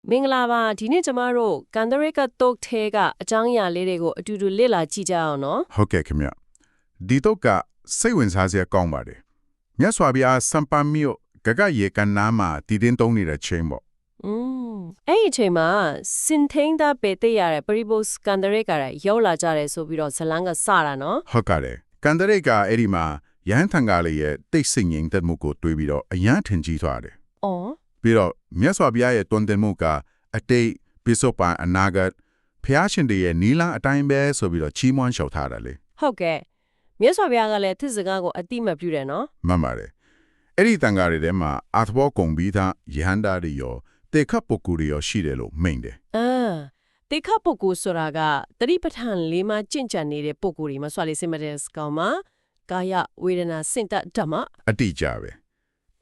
မင်္ဂလာပါဒီနေ့ကျမတို့ကန်ဒရိကတုတ်ထဲကအကြောင်းအရာလေးတွေကိုအတူတူလေ့လာကြည့်ကြအောင်နော်ဟုတ်ကဲ့ခင်ဗျဒီတော့ကစိတ်ဝင်စားစရာကောင်းပါတယ်မြတ်စွာဘုရားစံပန်မြို့ဂဂရေကန်နာမှာတည်တင်းသုံးနေတဲ့ချိန်ပေါ့อืมအဲ့ဒီအချိန်မှာစင်ထိန်တာပေတဲ့ရတဲ့ပရိဘောစကန်ဒရိကရရောက်လာကြတယ်ဆိုပြီးတော့ဇလန်းကစတာနော်ဟုတ်ကဲ့ကန်ဒရိကအဲ့ဒီမှာယဟန်ထံကလေးရဲ့တိတ်ဆိတ်ငြိမ်သက်မှုကိုတွေးပြီးတော့အယံထင်ကြီးသွားတယ်။အော်ပြီးတော့မြတ်စွာဘုရားရဲ့တွင်တင်မှုကအတိတ်ပိစုပန်အနာဂတ်ဖျားရှင်တွေရဲ့နီလာအတိုင်းပဲဆိုပြီးတော့ချီးမွမ်းလျှောက်ထားတယ်လေဟုတ်ကဲ့မြတ်စွာဘုရားကလည်းသစ္စာကိုအတိမပြုတယ်နော်မှန်ပါတယ်အဲ့ဒီတန်ဃာတွေထဲမှာအာသဘောကုံပြီးသားယဟန္တာတွေရောတေခပ်ပုဂ္ဂိုလ်တွေရောရှိတယ်လို့မိန့်တယ်တေခပ်ပုဂ္ဂိုလ်ဆိုတာကတတိပဋ္ဌာန်လေးမှာကျင့်ကြံနေတဲ့ပုဂ္ဂိုလ်တွေမှာဆွာလေးစင်မတဲ့စကောင်မှာကာယဝေဒနာစင်တဓမ္မအတိကြပဲ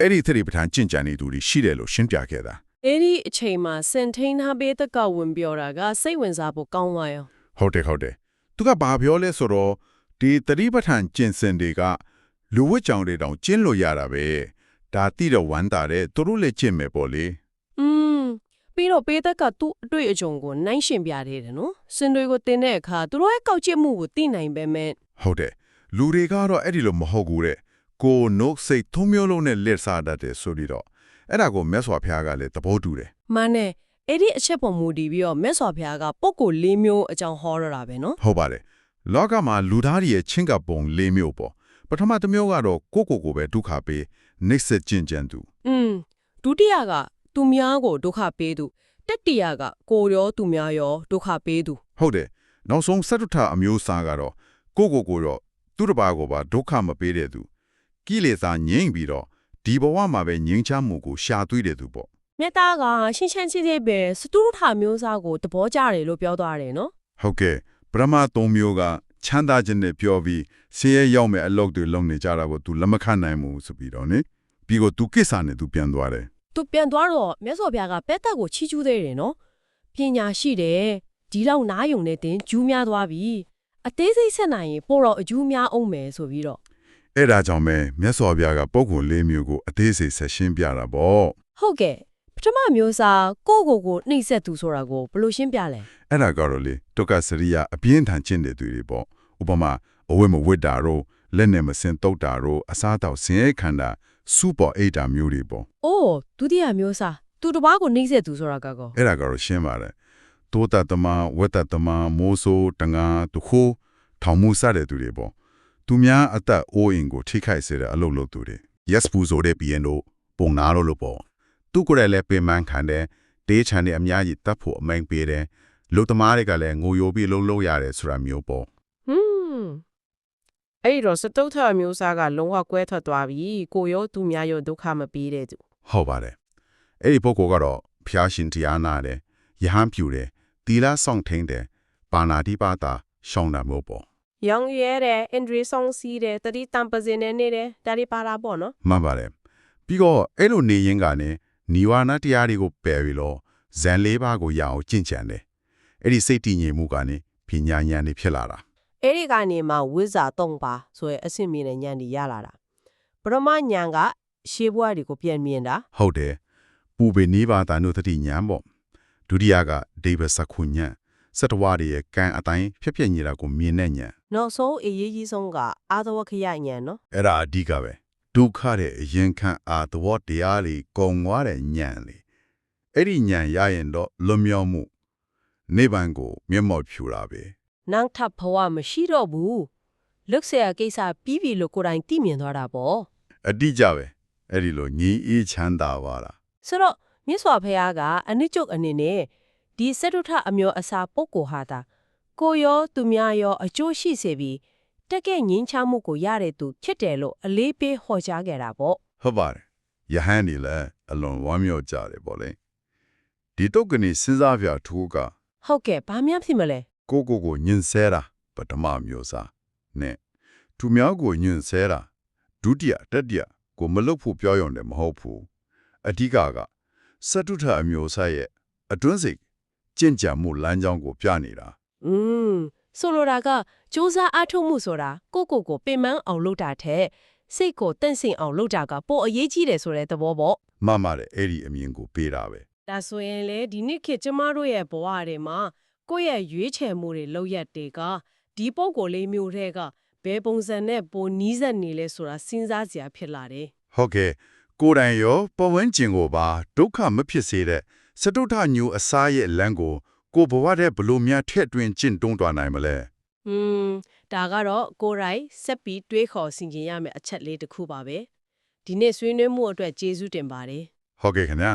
အဲ့ဒီသတိပဋ္ဌာန်ကျင့်ကြံနေသူတွေရှိတယ်လို့ရှင်းပြခဲ့တာအဲ့ဒီအချိန်မှာစင်ထိန်ထားပေးတဲ့ကဝင်ပြောတာကစိတ်ဝင်စားဖို့ကောင်းပါရောဟုတ်တယ်သူကဘာပြောလဲဆိုတော့ဒီသတိပဋ္ဌာန်ကျင့်စဉ်တွေကလူဝတ်ကြောင်တွေတောင်ကျင့်လို့ရတာပဲဒါတိတော့ဝမ်းတာတဲ့သူတို့လည်းကျင့်မယ်ပေါ့လေပြီးတော့ပေးသက်ကသူ့အတွေ့အကြုံကိုနိုင်ရှင်ပြသေးတယ်နော်စင်တွေကိုတင်တဲ့အခါသူတို့ရဲ့ကောက်ကျစ်မှုကိုသိနိုင်ပေမဲ့ဟုတ်တယ်လူတွေကတော့အဲ့ဒီလိုမဟုတ်ဘူးတဲ့ကိုနှုတ်စိတ်သုံးမျိုးလုံးနဲ့လက်စားတတ်တယ်ဆိုပြီးတော့အဲ့ဒါကိုမြတ်စွာဘုရားကလည်းသဘောတူတယ်မှန်တယ်အဲ့ဒီအချက်ပေါ်မူတည်ပြီးတော့မြတ်စွာဘုရားကပုဂ္ဂိုလ်၄မျိုးအကြောင်းဟောရတာပဲနော်ဟုတ်ပါတယ်လောကမှာလူသားတွေရဲ့ချင်းကပုံ၄မျိုးပေါ့ပထမတစ်မျိုးကတော့ကိုပဲဒုက္ခပေးနှိစ္စကျင့်ကြံသူဒုတိယကသူများကိုဒုက္ခပေးသူတတိယကကိုရောသူများရောဒုက္ခပေးသူဟုတ်တယ်နောက်ဆုံးစတုထအမျိုးအစားကတော့ကိုတော့သူတစ်ပါးကိုပါဒုက္ခမပေးတဲ့သူကိလေသာငြိမ့်ပြီးတော့ဒီဘဝမှာပဲငြိမ်းချမ်းမှုကိုရှာတွေ့တဲ့သူပေါ့မြတ်သားကရှင်းရှင်းချင်းချင်းပဲစတုထမျိုးစားကိုသဘောကျတယ်လို့ပြောသွားတယ်နော်ဟုတ်ကဲ့ပရမသုံးမျိုးကချမ်းသာခြင်းနဲ့ပြောပြီးဆင်းရဲရောက်မဲ့အလုပ်တွေလုပ်နေကြတာကို तू လက်မခံနိုင်ဘူးဆိုပြီးတော့နိပြီးတော့ तू ကိစ္စနဲ့ तू ပြန်သွားတယ် तू ပြန်သွားတော့မြတ်စွာဘုရားကပဲတက်ကိုချီးကျူးသေးတယ်နော်ပညာရှိတယ်ဒီလောက်နားယုံနဲ့တင်ဂျူးများသွားပြီအသေးစိတ်ဆက်နိုင်ရင်ပို့တော့အဂျူးများအောင်မယ်ဆိုပြီးတော့အဲ့ဒါကြောင့်ပဲမြတ်စွာဘုရားကပုဂ္ဂိုလ်၄မျိုးကိုအသေးစိတ်ဆက်ရှင်းပြတာပေါ့ဟုတ်ကဲ့ပထမမျိုးစားကိုနှိမ့်ဆက်သူဆိုတာကိုဘယ်လိုရှင်းပြလဲအဲ့ဒါကတော့လေတုကစရိယအပြင်းထန်ကျင့်တဲ့သူတွေပေါ့ဥပမာအဝတ်မဝတ်တာတော့လက်နဲ့မစင်တုတ်တာတော့အစားတောက်ဆင်းရဲခန္ဓာစူပေါ်အိတ်တာမျိုးတွေပေါ့အိုးဒုတိယမျိုးစားသူတစ်ပါးကိုနှိမ့်ဆက်သူဆိုတာကောအဲ့ဒါကတော့ရှင်းပါတယ်တောတတမဝတ္တတမမိုးဆိုးတငါတခိုးထောင်မှုစတဲ့သူတွေပေါ့သူများအသက်အိုးအိမ်ကိုထိခိုက်စေတဲ့အလုပ်လုပ်သူတွေ yes ပူဆိုတဲ့ပြီးရင်တော့ပုံနာလို့ပေါ့သူကိုယ်လည်းပင်ပန်းခံတယ်ဒေးချန်တွေအများကြီးတတ်ဖို့အမိန်ပေးတယ်လူသမားတွေကလည်းငိုယိုပြီးလှုပ်လို့ရတယ်ဆိုတာမျိုးပေါ့အဲ့တော့စတုထမျိုးစားကလုံးဝကွဲထွက်သွားပြီကိုရောသူများရောဒုက္ခမပေးတဲ့သူဟုတ်ပါတယ်အဲ့ဒီပုဂ္ဂိုလ်ကတော့ဖျားရှင်တရားနာတယ်ယဟန်ပြူတယ်သီလဆောင်ထိန်တယ်ပါဏာတိပါတာရှောင်းတာမျိုးပေါ့ရောင်ရဲတယ်အင်ဒရီဆောင်စီးတယ်တတိတံပစင်နဲ့နေတယ်ဒါတွေပါတာပေါ့နော်မှန်ပါတယ်ပြီးတော့အဲ့လိုနေရင်ကနေနိဝါဏတရားတွေကိုပယ်ပြီးတော့ဇန်၄ပါးကိုရအောင်ကျင့်ကြံတယ်အဲ့ဒီစိတ်တည်ငြိမ်မှုကနေပညာဉာဏ်တွေဖြစ်လာတာအဲ့ဒီကနေမှဝိဇ္ဇာ၃ပါးဆိုရယ်အဆင့်မြင့်တဲ့ဉာဏ်တွေရလာတာပရမဉာဏ်ကရှေးဘဝတွေကိုပြန်မြင်တာဟုတ်တယ်ပူပေနိဗ္ဗာန်တို့တတိဉာဏ်ပေါ့ဒုတိယကဒေဝစခုဉာဏ်စတဝါတွေရဲ့ကံအတိုင်းဖြစ်ဖြစ်နေတာကိုမြင်တဲ့ဉာဏ်နောက်ဆုံးအရေးကြီးဆုံးကအာသဝခယဉာဏ်နော်အဲ့ဒါအဓိကပဲဒုက္ခတဲ့အရင်ခံအာသဝတရားတွေကုံသွားတဲ့ဉာဏ်လေအဲ့ဒီဉာဏ်ရရင်တော့လွတ်မြောက်မှုနိဗ္ဗာန်ကိုမျက်မှောက်ဖြူတာပဲနောက်ထပ်ဘဝမရှိတော့ဘူးလွတ်เสียကိစ္စပြီးပြီလို့ကိုယ်တိုင်သိမြင်သွားတာပေါ့အတိကြပဲအဲ့ဒီလိုညီအေးချမ်းသာပါလားဆိုတော့မြတ်စွာဘုရားကအနစ်ကျုပ်အနေနဲ့ဒီစတုထအမျိုးအစားပုဂ္ဂိုလ်ဟာတာကိုရောသူများရောအကျိုးရှိစေပြီးတက်ကဲငင်းချမှုကိုရတဲ့သူဖြစ်တယ်လို့အလေးပေးဟောကြားခဲ့တာပေါ့ဟုတ်ပါတယ်ယဟန်ဒီလည်းအလွန်ဝမ်းမြောက်ကြတယ်ပေါ့လေဒီတုတ်ကနေစဉ်းစားပြထူးကဟုတ်ကဲ့ဘာများဖြစ်မလဲကိုညင်ဆဲတာပထမမျိုးစားနဲ့သူများကိုညင်ဆဲတာဒုတိယတတိယကိုမလုပ်ဖို့ပြောရုံနဲ့မဟုတ်ဘူးအဓိကစတုထအမျိုးစားရဲ့အတွင်းစိတ်ကျင့်ကြံမှုလမ်းကြောင်းကိုပြနေတာဆိုလိုတာကစူးစမ်းအားထုတ်မှုဆိုတာကိုပင်ပန်းအောင်လုပ်တာထက်စိတ်ကိုတန့်စင်အောင်လုပ်တာကပိုအရေးကြီးတယ်ဆိုတဲ့သဘောပေါ့မှန်ပါတယ်အဲ့ဒီအမြင်ကိုပေးတာပဲ ဒါဆိုရင်လေဒီနေ့ခေတ်ကျမတို့ရဲ့ဘဝတွေမှာကိုယ့်ရဲ့ရွေးချယ်မှုတွေလောက်ရက်တွေကဒီပုံကိုလေးမျိုးတွေကဘယ်ပုံစံနဲ့ပိုနီးစပ်နေလဲဆိုတာစဉ်းစားစရာဖြစ်လာတယ် ဟုတ်ကဲ့ကိုယ်တိုင်ရောပဝန်းကျင်ကိုပါဒုက္ခမဖြစ်စေတဲ့စတုထညူအစားရဲ့လမ်းကိုကိုဘဝတဲ့ဘလို့များထက်တွင်ကျင့်တွန်းသွားနိုင်မလဲ ဒါကတော့ကိုယ်တိုင်ဆက်ပြီးတွေးခေါ်ဆင်ခြင်ရမယ့်အချက်လေးတစ်ခုပါပဲဒီနေ့ဆွေးနွေးမှုအတွက်ကျေးဇူးတင်ပါတယ် ဟုတ်ကဲ့ခင်ဗျာ